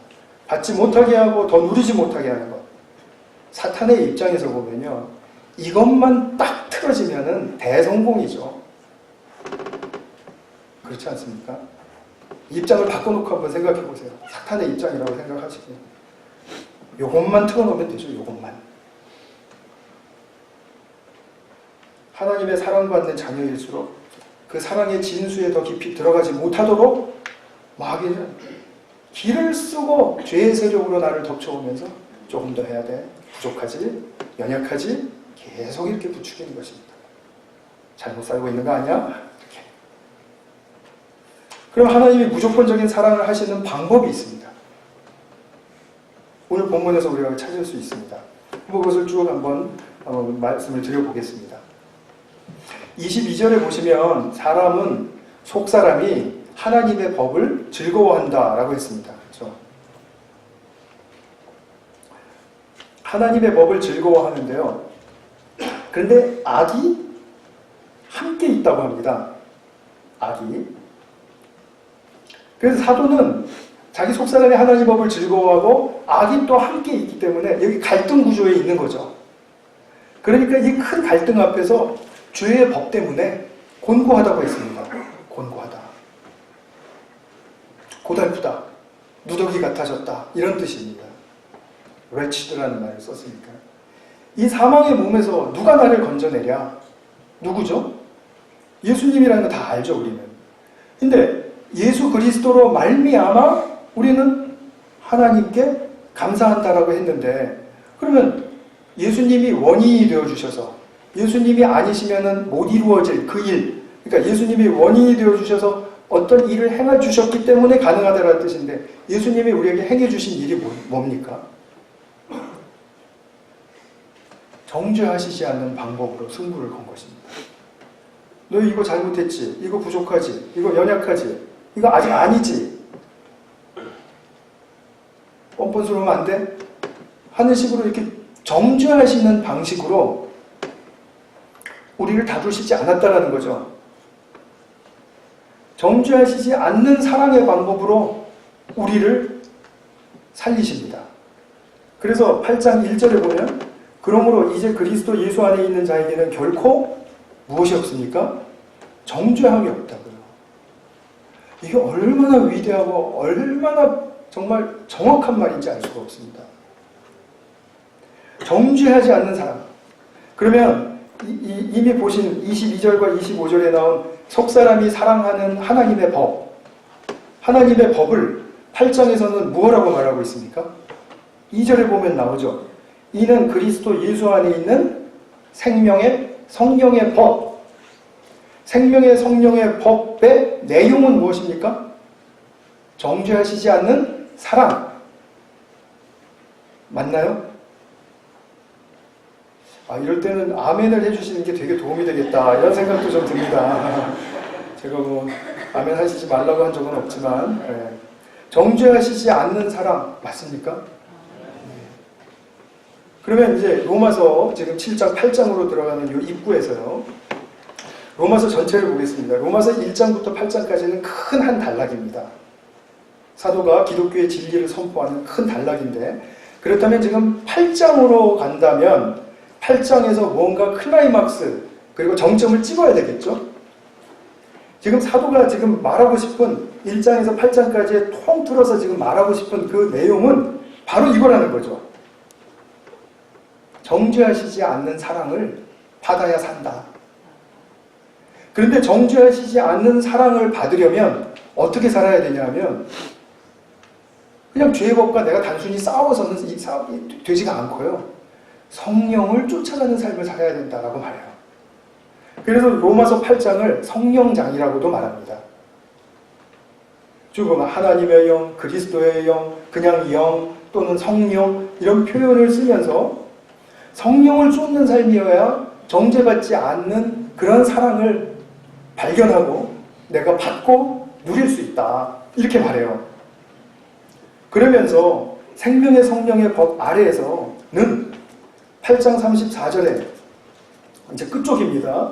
받지 못하게 하고 더 누리지 못하게 하는 것. 사탄의 입장에서 보면요. 이것만 딱 틀어지면은 대성공이죠. 그렇지 않습니까? 입장을 바꿔놓고 한번 생각해 보세요. 사탄의 입장이라고 생각하시고 요것만 틀어놓으면 되죠. 요것만. 하나님의 사랑받는 자녀일수록 그 사랑의 진수에 더 깊이 들어가지 못하도록 마귀는 길을 쓰고 죄의 세력으로 나를 덮쳐오면서 조금 더 해야 돼. 부족하지? 연약하지? 계속 이렇게 부추기는 것입니다. 잘못 살고 있는 거 아니야? 이렇게. 그럼 하나님이 무조건적인 사랑을 하시는 방법이 있습니다. 오늘 본문에서 우리가 찾을 수 있습니다. 그것을 쭉 한번 말씀을 드려보겠습니다. 22절에 보시면 사람은 속사람이 하나님의 법을 즐거워한다라고 했습니다. 그렇죠? 하나님의 법을 즐거워하는데요. 그런데 악이 함께 있다고 합니다. 악이. 그래서 사도는 자기 속사람이 하나님의 법을 즐거워하고 악이 또 함께 있기 때문에 여기 갈등 구조에 있는 거죠. 그러니까 이 큰 갈등 앞에서 죄의 법 때문에 곤고하다고 했습니다. 곤고하다. 고달프다. 누더기 같아졌다. 이런 뜻입니다. wretched라는 말을 썼으니까. 이 사망의 몸에서 누가 나를 건져내랴? 누구죠? 예수님이라는 거 다 알죠, 우리는. 근데 예수 그리스도로 말미암아 우리는 하나님께 감사한다라고 했는데 그러면 예수님이 원인이 되어주셔서 예수님이 아니시면은 못 이루어질 그 일, 그러니까 예수님이 원인이 되어주셔서 어떤 일을 행해주셨기 때문에 가능하다라는 뜻인데 예수님이 우리에게 행해주신 일이 뭡니까? 정죄하시지 않는 방법으로 승부를 건 것입니다. 너 이거 잘못했지, 이거 부족하지, 이거 연약하지, 이거 아직 아니지, 뻔뻔스러우면 안 돼? 하는 식으로 이렇게 정죄하시는 방식으로 우리를 다루시지 않았다라는 거죠. 정죄하시지 않는 사랑의 방법으로 우리를 살리십니다. 그래서 8장 1절에 보면 그러므로 이제 그리스도 예수 안에 있는 자에게는 결코 무엇이 없습니까? 정죄함이 없다고요. 이게 얼마나 위대하고 얼마나 정말 정확한 말인지 알 수가 없습니다. 정죄하지 않는 사람. 그러면 이미 보신 22절과 25절에 나온 속사람이 사랑하는 하나님의 법. 하나님의 법을 8장에서는 무엇라고 말하고 있습니까? 2절에 보면 나오죠. 이는 그리스도 예수 안에 있는 생명의 성령의 법. 생명의 성령의 법의 내용은 무엇입니까? 정죄하시지 않는 사랑. 맞나요? 이럴 때는 아멘을 해주시는 게 되게 도움이 되겠다 이런 생각도 좀 듭니다. 제가 뭐 아멘 하시지 말라고 한 적은 없지만 정죄하시지 않는 사랑 맞습니까? 그러면 이제 로마서 지금 7장 8장으로 들어가는 이 입구에서요. 로마서 전체를 보겠습니다. 로마서 1장부터 8장까지는 큰 한 단락입니다. 사도가 기독교의 진리를 선포하는 큰 단락인데 그렇다면 지금 8장으로 간다면 8장에서 뭔가 클라이막스 그리고 정점을 찍어야 되겠죠? 지금 사도가 지금 말하고 싶은 1장에서 8장까지의 통틀어서 지금 말하고 싶은 그 내용은 바로 이거라는 거죠. 정죄하시지 않는 사랑을 받아야 산다. 그런데 정죄하시지 않는 사랑을 받으려면 어떻게 살아야 되냐면 그냥 죄의 법과 내가 단순히 싸워서는 이 싸움이 되지가 않고요. 성령을 쫓아가는 삶을 살아야 된다라고 말해요. 그래서 로마서 8장을 성령장이라고도 말합니다. 즉 하나님의 영, 그리스도의 영, 그냥 영 또는 성령 이런 표현을 쓰면서 성령을 쫓는 삶이어야 정죄받지 않는 그런 사랑을 발견하고 내가 받고 누릴 수 있다. 이렇게 말해요. 그러면서 생명의 성령의 법 아래에서는 8장 34절에 이제 끝쪽입니다.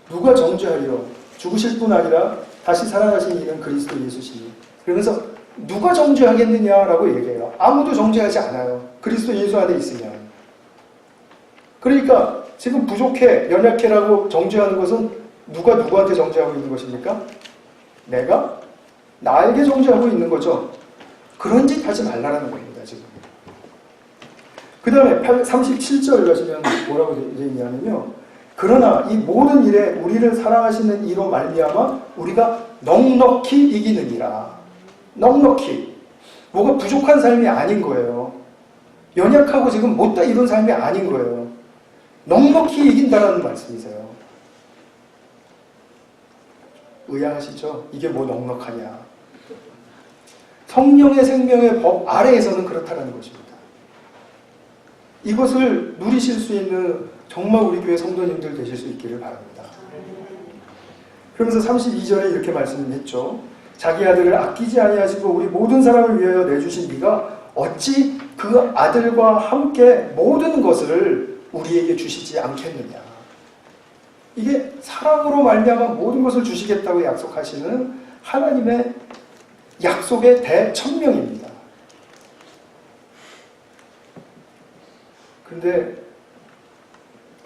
누가 정죄하리요? 죽으실 뿐 아니라 다시 살아나신 이는 그리스도 예수시니. 그러면서 누가 정죄하겠느냐라고 얘기해요. 아무도 정죄하지 않아요. 그리스도 예수 안에 있으면. 그러니까 지금 부족해, 연약해라고 정죄하는 것은 누가 누구한테 정죄하고 있는 것입니까? 내가 나에게 정죄하고 있는 거죠. 그런 짓 하지 말라는 겁니다. 지금. 그 다음에 37절 가시면 뭐라고 되어 있냐면요. 그러나 이 모든 일에 우리를 사랑하시는 이로 말미암아 우리가 넉넉히 이기느니라. 넉넉히. 뭐가 부족한 삶이 아닌 거예요. 연약하고 지금 못다 이룬 삶이 아닌 거예요. 넉넉히 이긴다라는 말씀이세요. 의아하시죠? 이게 뭐 넉넉하냐. 성령의 생명의 법 아래에서는 그렇다는 것입니다. 이것을 누리실 수 있는 정말 우리 교회 성도님들 되실 수 있기를 바랍니다. 그러면서 32절에 이렇게 말씀했죠. 자기 아들을 아끼지 아니하시고 우리 모든 사람을 위하여 내주신 이가 어찌 그 아들과 함께 모든 것을 우리에게 주시지 않겠느냐. 이게 사랑으로 말미암아 모든 것을 주시겠다고 약속하시는 하나님의 약속의 대천명입니다. 그런데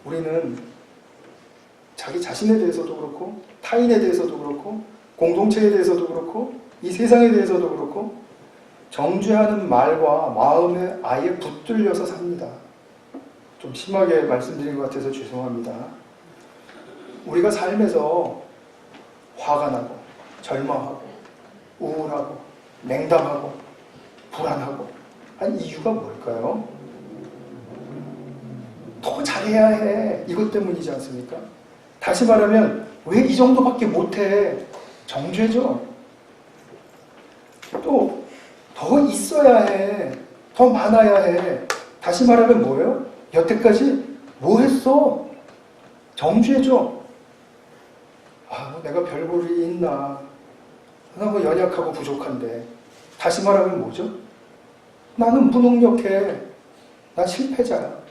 우리는 자기 자신에 대해서도 그렇고 타인에 대해서도 그렇고 공동체에 대해서도 그렇고 이 세상에 대해서도 그렇고 정죄하는 말과 마음에 아예 붙들려서 삽니다. 좀 심하게 말씀드린 것 같아서 죄송합니다. 우리가 삶에서 화가 나고 절망하고 우울하고 냉담하고 불안하고 한 이유가 뭘까요? 더 잘해야 해. 이것 때문이지 않습니까? 다시 말하면 왜 이 정도밖에 못해? 정죄죠. 또 더 있어야 해. 더 많아야 해. 다시 말하면 뭐예요? 여태까지 뭐 했어? 정죄죠. 내가 별볼이 있나? 나 뭐 연약하고 부족한데. 다시 말하면 뭐죠? 나는 무능력해. 나 실패자야.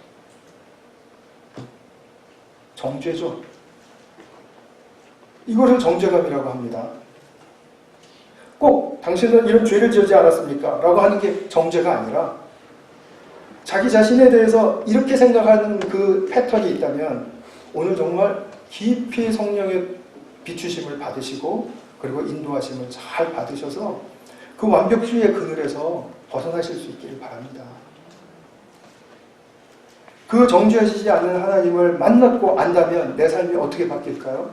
정죄죠. 이거를 정죄감이라고 합니다. 꼭 당신은 이런 죄를 지었지 않았습니까? 라고 하는 게 정죄가 아니라 자기 자신에 대해서 이렇게 생각하는 그 패턴이 있다면 오늘 정말 깊이 성령의 비추심을 받으시고 그리고 인도하심을 잘 받으셔서 그 완벽주의의 그늘에서 벗어나실 수 있기를 바랍니다. 그 정죄하시지 않는 하나님을 만났고 안다면 내 삶이 어떻게 바뀔까요?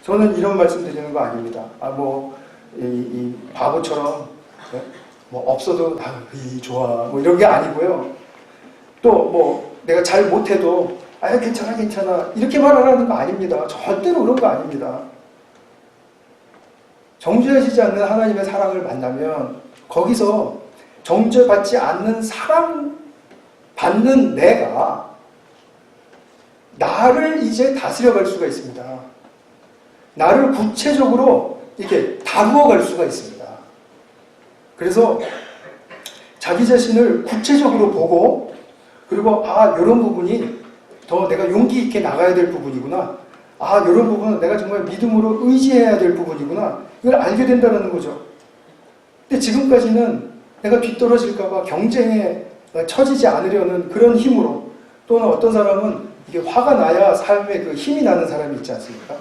저는 이런 말씀 드리는 거 아닙니다. 이 바보처럼 뭐 없어도 좋아 뭐 이런 게 아니고요. 또 내가 잘 못해도 괜찮아 이렇게 말하라는 거 아닙니다. 절대로 그런 거 아닙니다. 정죄하시지 않는 하나님의 사랑을 만나면 거기서 정죄받지 않는 사랑 받는 내가 나를 이제 다스려갈 수가 있습니다. 나를 구체적으로 이렇게 다루어갈 수가 있습니다. 그래서 자기 자신을 구체적으로 보고 그리고 이런 부분이 더 내가 용기 있게 나가야 될 부분이구나. 이런 부분은 내가 정말 믿음으로 의지해야 될 부분이구나. 이걸 알게 된다는 거죠. 근데 지금까지는 내가 뒤떨어질까봐 경쟁에 처지지 않으려는 그런 힘으로 또는 어떤 사람은 이게 화가 나야 삶에 그 힘이 나는 사람이 있지 않습니까?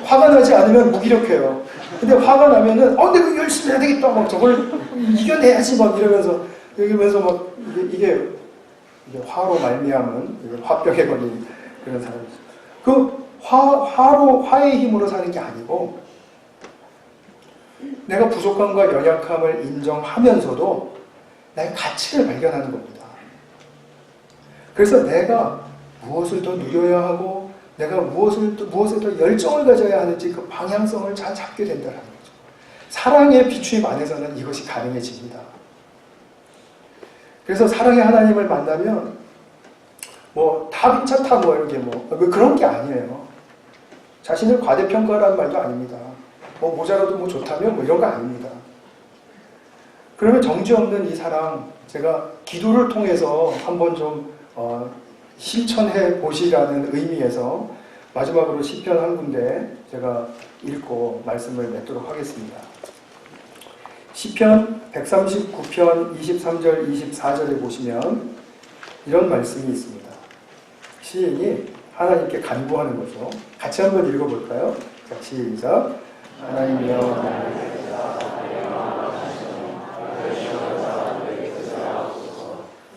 화가 나지 않으면 무기력해요. 근데 화가 나면은 내가 열심히 해야 되겠다. 저걸 이겨내야지 이러면서 이게 화로 말미암은 화병에 걸린 그런 사람이죠. 그 화의 힘으로 사는 게 아니고 내가 부족함과 연약함을 인정하면서도 나의 가치를 발견하는 겁니다. 그래서 내가 무엇을 더 누려야 하고 내가 무엇에 더 열정을 가져야 하는지 그 방향성을 잘 잡게 된다는 거죠. 사랑의 비추임 안에서는 이것이 가능해집니다. 그래서 사랑의 하나님을 만나면 다 괜찮다 이렇게 그런 게 아니에요. 자신을 과대평가라는 말도 아닙니다. 모자라도 좋다면 이런 거 아닙니다. 그러면 정죄 없는 이 사랑 제가 기도를 통해서 한번 좀 실천해 보시라는 의미에서 마지막으로 시편 한 군데 제가 읽고 말씀을 맺도록 하겠습니다. 시편 139편 23절 24절에 보시면 이런 말씀이 있습니다. 시인이 하나님께 간구하는 거죠. 같이 한번 읽어볼까요? 자, 시작. 하나님이여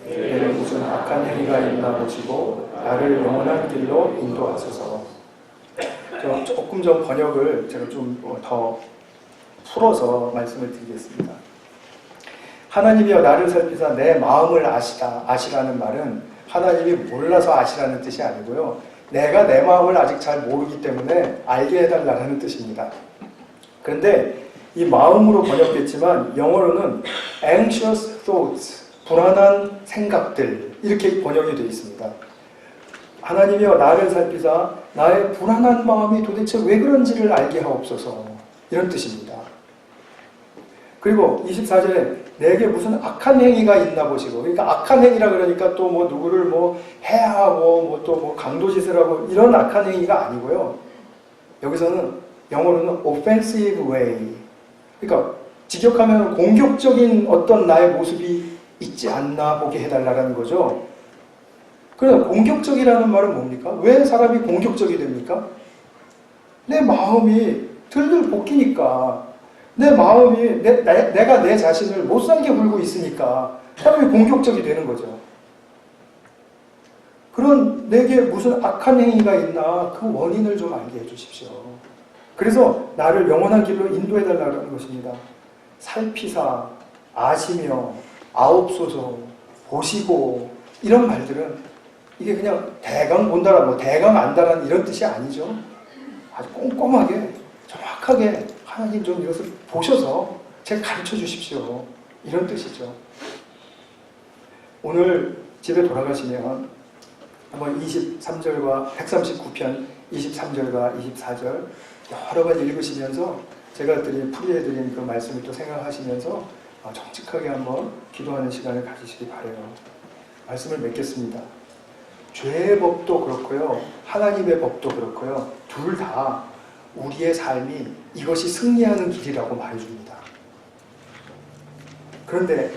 내게 무슨 악한 행위가 있나 보시고 나를 영원한 길로 인도하소서. 조금 전 번역을 제가 좀 더 풀어서 말씀을 드리겠습니다. 하나님이여 나를 살피사 내 마음을 아시라는 말은 하나님이 몰라서 아시라는 뜻이 아니고요. 내가 내 마음을 아직 잘 모르기 때문에 알게 해달라는 뜻입니다. 그런데 이 마음으로 번역했지만 영어로는 anxious thoughts, 불안한 생각들 이렇게 번역이 되어 있습니다. 하나님이여 나를 살피사 나의 불안한 마음이 도대체 왜 그런지를 알게 하옵소서 이런 뜻입니다. 그리고 24절에 내게 무슨 악한 행위가 있나 보시고 그러니까 악한 행위라 그러니까 또 누구를 해야 하고 또 강도짓을 하고 이런 악한 행위가 아니고요. 여기서는 영어로는 offensive way 그러니까 직역하면 공격적인 어떤 나의 모습이 있지 않나 보게 해달라는 거죠. 그럼 공격적이라는 말은 뭡니까? 왜 사람이 공격적이 됩니까? 내 마음이 들들 볶이니까 내 마음이 내가 내 자신을 못 살게 굴고 있으니까 사람이 공격적이 되는 거죠. 그런 내게 무슨 악한 행위가 있나 그 원인을 좀 알게 해주십시오. 그래서 나를 영원한 길로 인도해달라는 것입니다. 살피사, 아시며, 아옵소서, 보시고 이런 말들은 이게 그냥 대강 본다라 대강 안다라는 이런 뜻이 아니죠. 아주 꼼꼼하게 정확하게 하나님 좀 이것을 보셔서 제가 가르쳐 주십시오. 이런 뜻이죠. 오늘 집에 돌아가시면 한번 23절과 139편 23절과 24절 여러 번 읽으시면서 제가 풀이해드린 그 말씀을 또 생각하시면서 정직하게 한번 기도하는 시간을 가지시기 바라요. 말씀을 맺겠습니다. 죄의 법도 그렇고요. 하나님의 법도 그렇고요. 둘 다 우리의 삶이 이것이 승리하는 길이라고 말해줍니다. 그런데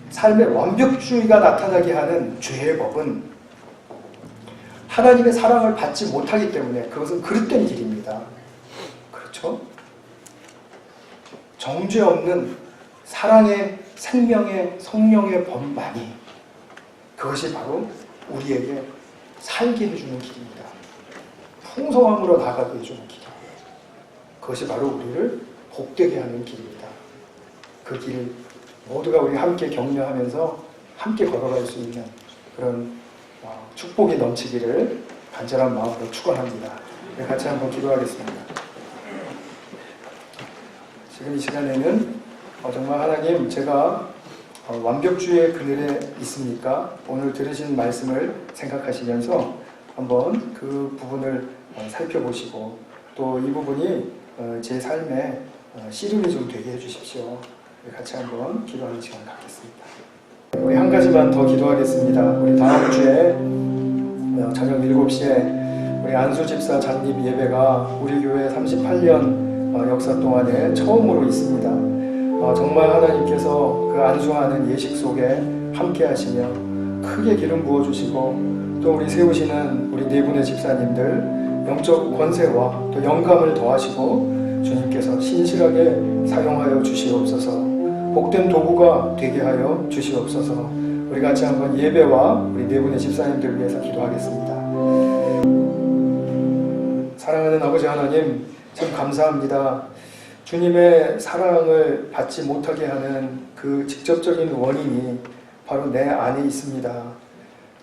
삶의 완벽주의가 나타나게 하는 죄의 법은 하나님의 사랑을 받지 못하기 때문에 그것은 그릇된 길입니다. 그렇죠? 정죄 없는 사랑의 생명의 성령의 법만이 그것이 바로 우리에게 살게 해주는 길입니다. 풍성함으로 나아가게 해주는 길. 그것이 바로 우리를 복되게 하는 길입니다. 그 길을 모두가 우리 함께 격려하면서 함께 걸어갈 수 있는 그런 축복이 넘치기를 간절한 마음으로 축원합니다. 같이 한번 기도하겠습니다. 지금 이 시간에는 정말 하나님, 제가 완벽주의 그늘에 있습니까? 오늘 들으신 말씀을 생각하시면서 한번 그 부분을 살펴보시고 또 이 부분이 제 삶에 씨름이 좀 되게 해주십시오. 같이 한번 기도하는 시간 갖겠습니다. 우리 한 가지만 더 기도하겠습니다. 우리 다음 주에 저녁 7시에 우리 안수 집사 잔립 예배가 우리 교회 38년 역사 동안에 처음으로 있습니다. 정말 하나님께서 그 안수하는 예식 속에 함께 하시며 크게 기름 부어주시고 또 우리 세우시는 우리 네 분의 집사님들 영적 권세와 또 영감을 더하시고 주님께서 신실하게 사용하여 주시옵소서. 복된 도구가 되게 하여 주시옵소서. 우리 같이 한번 예배와 우리 네 분의 집사님들 위해서 기도하겠습니다. 사랑하는 아버지 하나님, 참 감사합니다. 주님의 사랑을 받지 못하게 하는 그 직접적인 원인이 바로 내 안에 있습니다.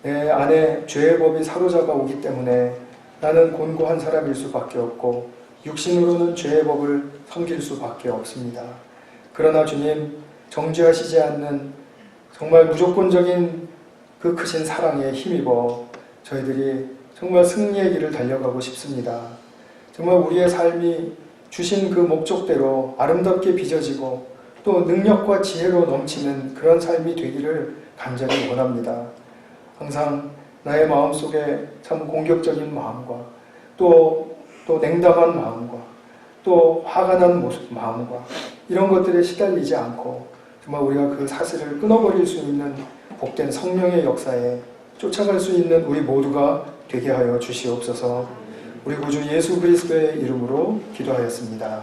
내 안에 죄의 법이 사로잡아 오기 때문에 나는 곤고한 사람일 수밖에 없고 육신으로는 죄의 법을 섬길 수밖에 없습니다. 그러나 주님, 정죄하시지 않는 정말 무조건적인 그 크신 사랑에 힘입어 저희들이 정말 승리의 길을 달려가고 싶습니다. 정말 우리의 삶이 주신 그 목적대로 아름답게 빚어지고 또 능력과 지혜로 넘치는 그런 삶이 되기를 간절히 원합니다. 항상 나의 마음속에 참 공격적인 마음과 또 냉담한 마음과 또 화가 난 마음과 이런 것들에 시달리지 않고 정말 우리가 그 사슬을 끊어버릴 수 있는 복된 성령의 역사에 쫓아갈 수 있는 우리 모두가 되게 하여 주시옵소서. 우리 구주 예수 그리스도의 이름으로 기도하였습니다.